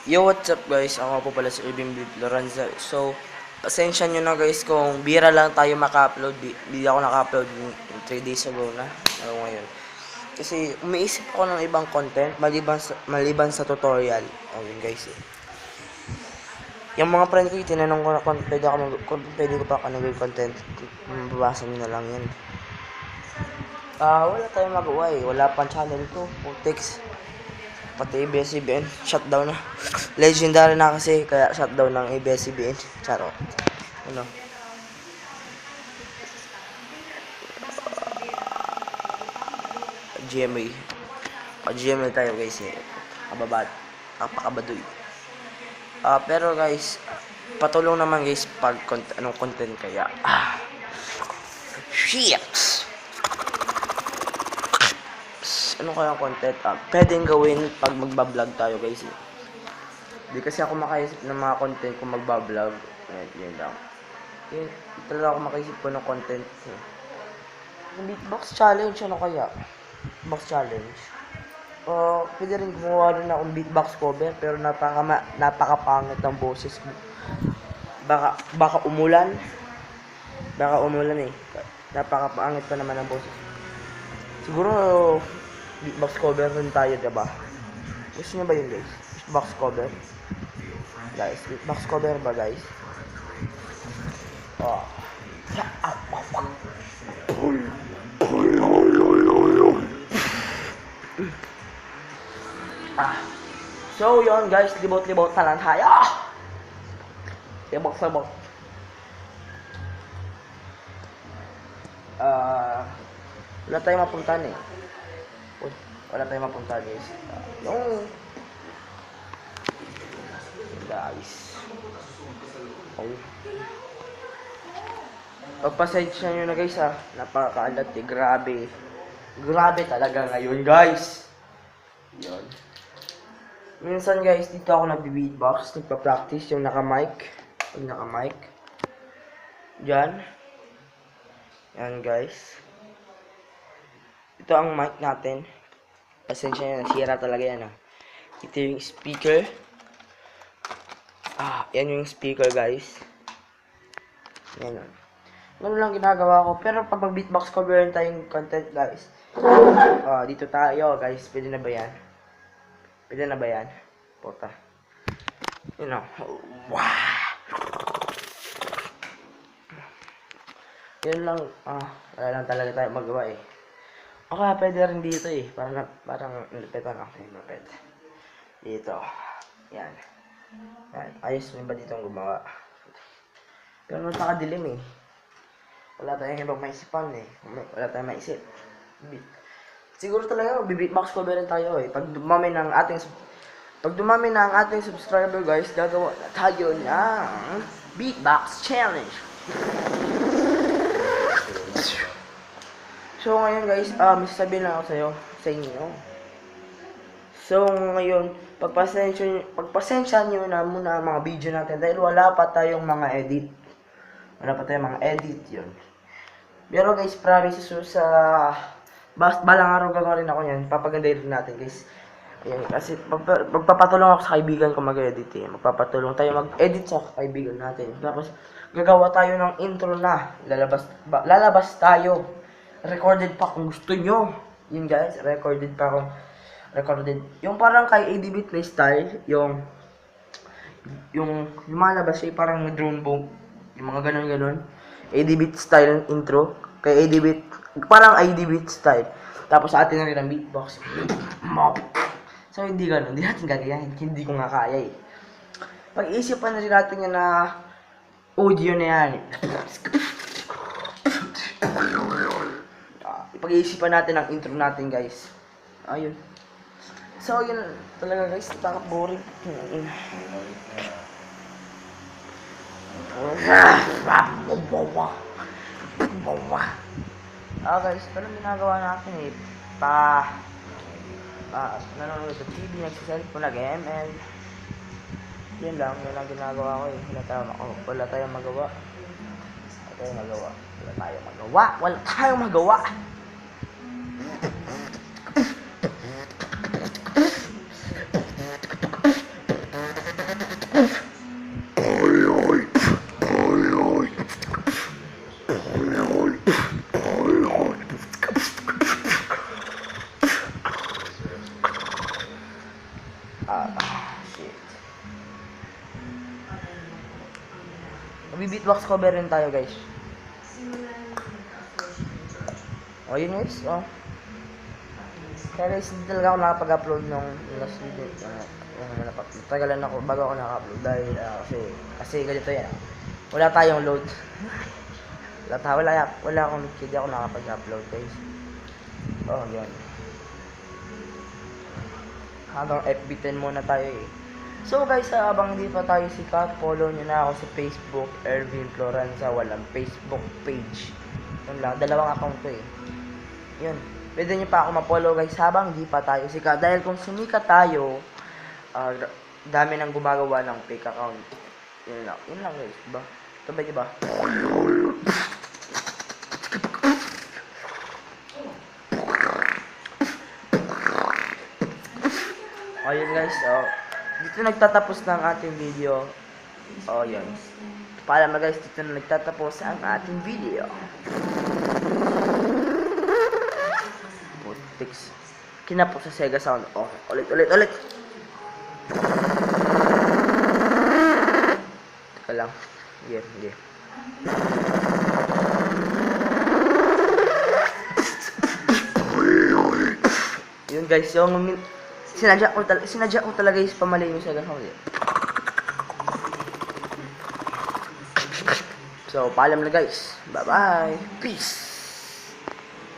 Yo, what's up guys? Ako po pala si Irving Lorenzo. So, pasensya nyo na guys kung bira lang tayo maka-upload. Di ako naka-upload 3 days ago na. Ngayon. Kasi umiisip ako ng ibang content maliban sa tutorial. Ayun guys. Yung mga friend ko, tinanong ko na kung pwede ko pa ako content. Babasa nyo na lang yan. Wala tayong magawa eh. Wala pang channel to. Text. Pati ABS-CBN, shutdown na. Legendary na kasi, kaya shutdown ng ABS-CBN. Charot. Ano? GMA. GMA tayo guys eh. Kababad. Napakabadoy. Pero guys, patulong naman guys pag anong content kaya. Shit! Ano kaya content? Pwedeng gawin pag magbablog tayo guys. Hindi kasi ako makaisip ng mga content kung magbablog. Yan lang. Talaga ako makaisip ko ng content. Yung beatbox challenge, ano kaya? Beatbox challenge. Pwede rin gumawa rin akong beatbox cover pero napakapangit ng boses mo. Baka umulan. Baka umulan eh. Napakapangit pa naman ng boses. Siguro beatbox cover rin tayo, diba? Gusto nyo ba yun, guys? Beatbox cover? Guys, beatbox cover ba, guys? So, yun, guys. Libot-libot na lang tayo. Libot-libot. Wala tayong mapuntahan eh. Wala tayong mapuntahan guys. Guys. Pagpasensya nyo na guys napakaalat eh. Grabe. Grabe talaga ngayon guys. Yun. Minsan guys, dito ako nagbe-beatbox. Nagpa-practice yung naka-mic. Yung naka-mic. Diyan. Yan guys. Ito ang mic natin. Pasensya nyo, nasira talaga yan Ito yung speaker. Yan yung speaker guys. Yan Ganun lang ginagawa ko. Pero pag mag-beatbox cover rin tayong content guys. Dito tayo guys. Pwede na ba yan? Pwede na ba yan? Puta. You know. Wow. Yan lang. Wala lang talaga tayo magawa eh. Okay, pwede rin dito eh. Parang nalipitan ako yung lapit. Dito. Yan. Ayos mo ba dito ang gumawa? Pero napakadilim eh. Wala tayong ibang maisipan eh. Wala tayong maisip. Siguro talaga beatbox cover rin tayo eh. Pag dumami ng ating subscriber guys, gagawa na tayo ng beatbox challenge. So ngayon guys, may sasabihin lang ako sa inyo. So ngayon, pagpasensya nyo na muna mga video natin dahil wala pa tayong mga edit. Yun. Pero guys, promise sa balang araw gagawin ako yan. Papagandahin rin natin guys. Ayan, kasi magpapatulong ako sa kaibigan ko mag-edit eh. Magpapatulong tayo mag-edit sa kaibigan natin. Tapos gagawa tayo ng intro na. Lalabas tayo. Recorded pa kung gusto nyo. Yun guys, recorded. Yung parang kay ADB Playstyle, yung lumalabas siya parang drone boom. Yung mga ganon. ADB style intro. Kay ADB, parang ADB style. Tapos sa atin na rin ang beatbox. So hindi ganon, hindi natin gagayahin. Hindi ko nga kaya eh. Pag-isipan na rin natin yan na audio na yan. Pag-iisipan natin ang intro natin guys. Ayun. So yun talaga guys, napaka-boring. Guys, anong ginagawa natin eh? Nanonood sa TV, nagsiselfone, nag-ML. Yun lang ginagawa ko eh. Wala tayong magawa. Wala tayong magawa. Shit. Beatbox cover rin tayo, guys. O, yun guys, o. Kaya guys, hindi talaga ako nakapag-upload nung last video. Natagalan ako bago ako naka-upload dahil kasi ganito yan. Wala tayong load. wala akong hindi ako nakapag-upload, guys. Oh, yun. Hanggang FB10 muna tayo eh. So guys, habang hindi pa tayo sikat, follow nyo na ako sa Facebook, Ervin Floranza. Walang Facebook page. Yun lang, dalawang account ko eh. Yun. Pwede nyo pa ako ma-follow guys habang hindi pa tayo sikat. Dahil kung sumikat tayo, dami nang gumagawa ng fake account. Yun lang guys, diba? Ito ba diba? Ayun guys, dito nagtatapos ng ating video. Yun. Paalam na guys, dito na nagtatapos ang ating video. Putix. Kinapos sa Sega Sound. Ulit. Teka lang. Sige. Yun guys, yung sinadya ko talaga yung pamali yung Sega Sound. So, paalam na guys. Bye-bye. Peace.